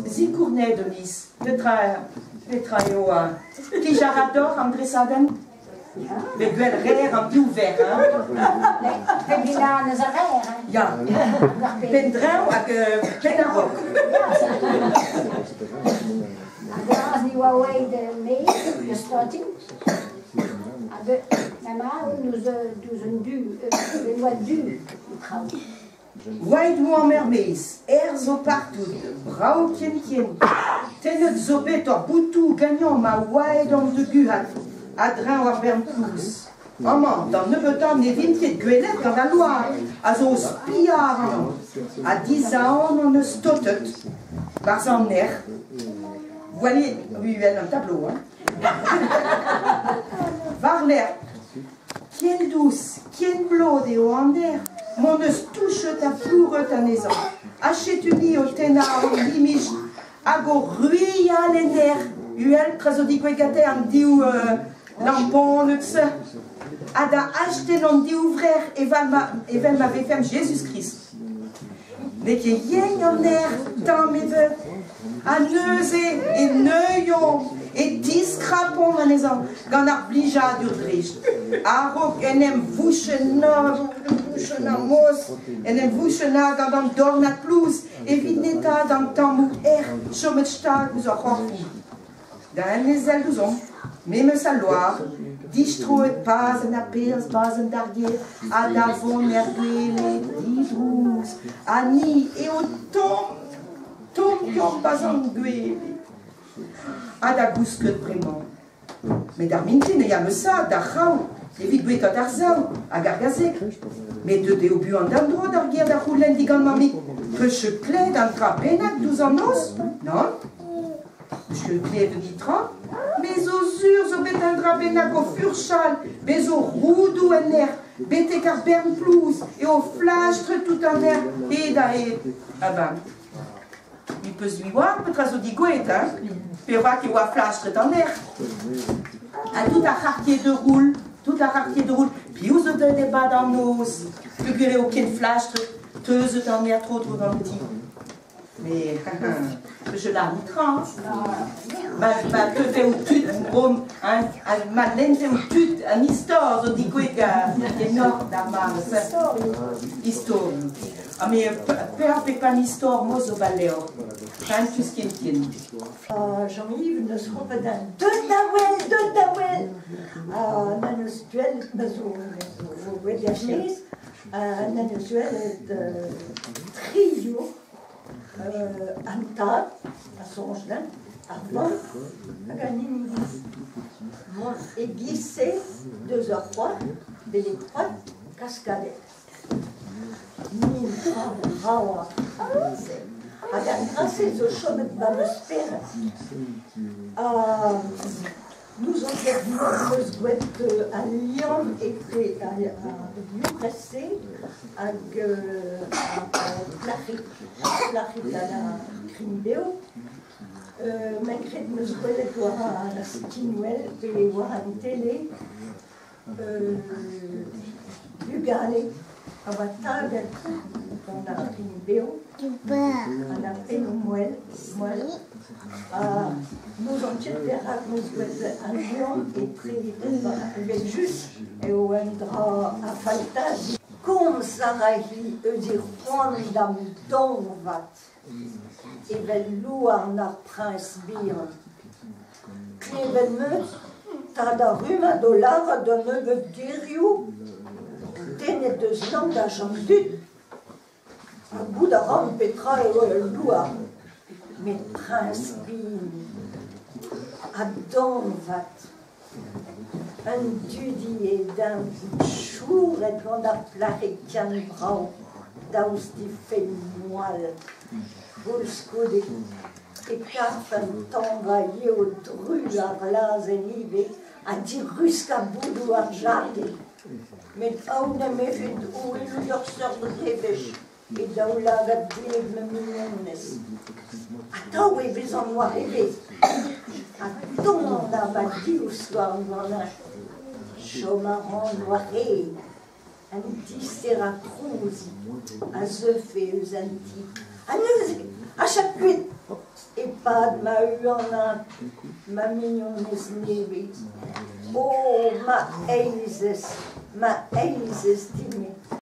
Zicournet de Nice, Petra Eoa, qui j'adore André Saden. Mais gueule rare, un peu ouvert, hein. Heb je nou een rare? Ja. Pendrouw avec Penarok. Als die wou mee, je staat in. Maar nous een du trouwen. White ou en mermeis, erzo partout, brau tien tien. Tenet zo betor boutou gagnant ma white on de guhat. Adrin war bern plus. Maman, dans 9 ans, ne vin ket gwelet dans la Loire. A zo spiar an. A 10 ans, on ne stotet. Par en ner. Voilà, oui, il y a un tableau, hein. Var l'air. Kien douce, kien blode au en ner. Mon ne touche ta floure ta maison. Achète-uni au ténard, limige. Ago ruia les nerfs. Uel, trasodique gâté, en diou, lampon, luxe. Ada acheté non di ouvrir, Evel m'avait fait Jésus-Christ. Mais qui y en air, tant mes vœux. À neuser et neuillon et discrapon ma maison. Gan arblija d'urdricht. Arok enem vouchena mos, enem vouchena gandam dornat plus, et vidneta dans tamou chomet stag ou zochorfu. Dan les ailes d'ouzon, même sa loire, distroet pas en apels, pas en dardier, à davon merguele, didrous, ani et au tom qui pas en guele. À da gousquet vraiment. Mais d'armintin, et y'a ça, d'achau, et vite buet à darzau, à gargazek. Mais de déobu en d'andro d'arguer d'achoulen digan mami, que je plaide en trapenac 12 ans nos, non? Je plaide de ditran, mais aux urs, au bétin drapenac au furchal, mais au roudou en air, bété car bern plus, et au flastre tout en air, et d'aé, ah ben. Il peut se voir, peut-être au digouet, hein? Péra qui voit flastre en air. À tout un quartier de roule, puis où se donne des bas dans nos, figurez aucun flastre, teuse en air trop dans le petit. Mais, je la mitran. Ma que fait au tut, Madeleine fait au tut, un histoire, on dit quoi, il y a nord d'Armand, histoire. Ah, mais peur fait pas une histoire, moi, au baléo. Rien tout ce qui est tien. Jean-Yves, nous serons pas dans de Dawel. Nanusuel, vous voyez la chaise, Nanusuel de trio. Anta, à son chemin, avant, à gagner mon aiguissé 2h03, de les 3 cascades. Mille rawa, à gagner au chemin de Banespère. Nous avons fait à Lyon et à Lyon pressé avec Clarice à la Crimbéo. Malgré que nous avons voir à la Stinwell et voir à la télé, Lugale, à Watag, dans la Crimbéo, à la Pénomouel, nous avons fait à Lyon et très juste et au endroit à Faltage. Comme Sarahi, eux dire Rwanda Donvat, et Velouar na Prince Bion. Klevenmeut, Tada Ruma Dollar de Neuve Diriou, Téné de Zlan d'Argentine, à bout d'Aram Petra et Loua. Mais Prince Bion, à Donvat, un dudi et d'un chour et qu'on a plaqué qu'un brau, d'aus die fait moelle, volscode, et qu'un t'envoyé au dru à glace et nivé, à dire rusca boudou à jardin. Mais on a mis fait où il leur sort de réveil, et dans la gadouille me minonnes. Attends, oui, mais on va rêver. Attends, on a bâti au soir, on a chomaran noiré, un petit séracrose, à zeuf et aux antiques, à chaque cuite, pad ma uana, ma mignonnes nevis. Oh, ma eises timid.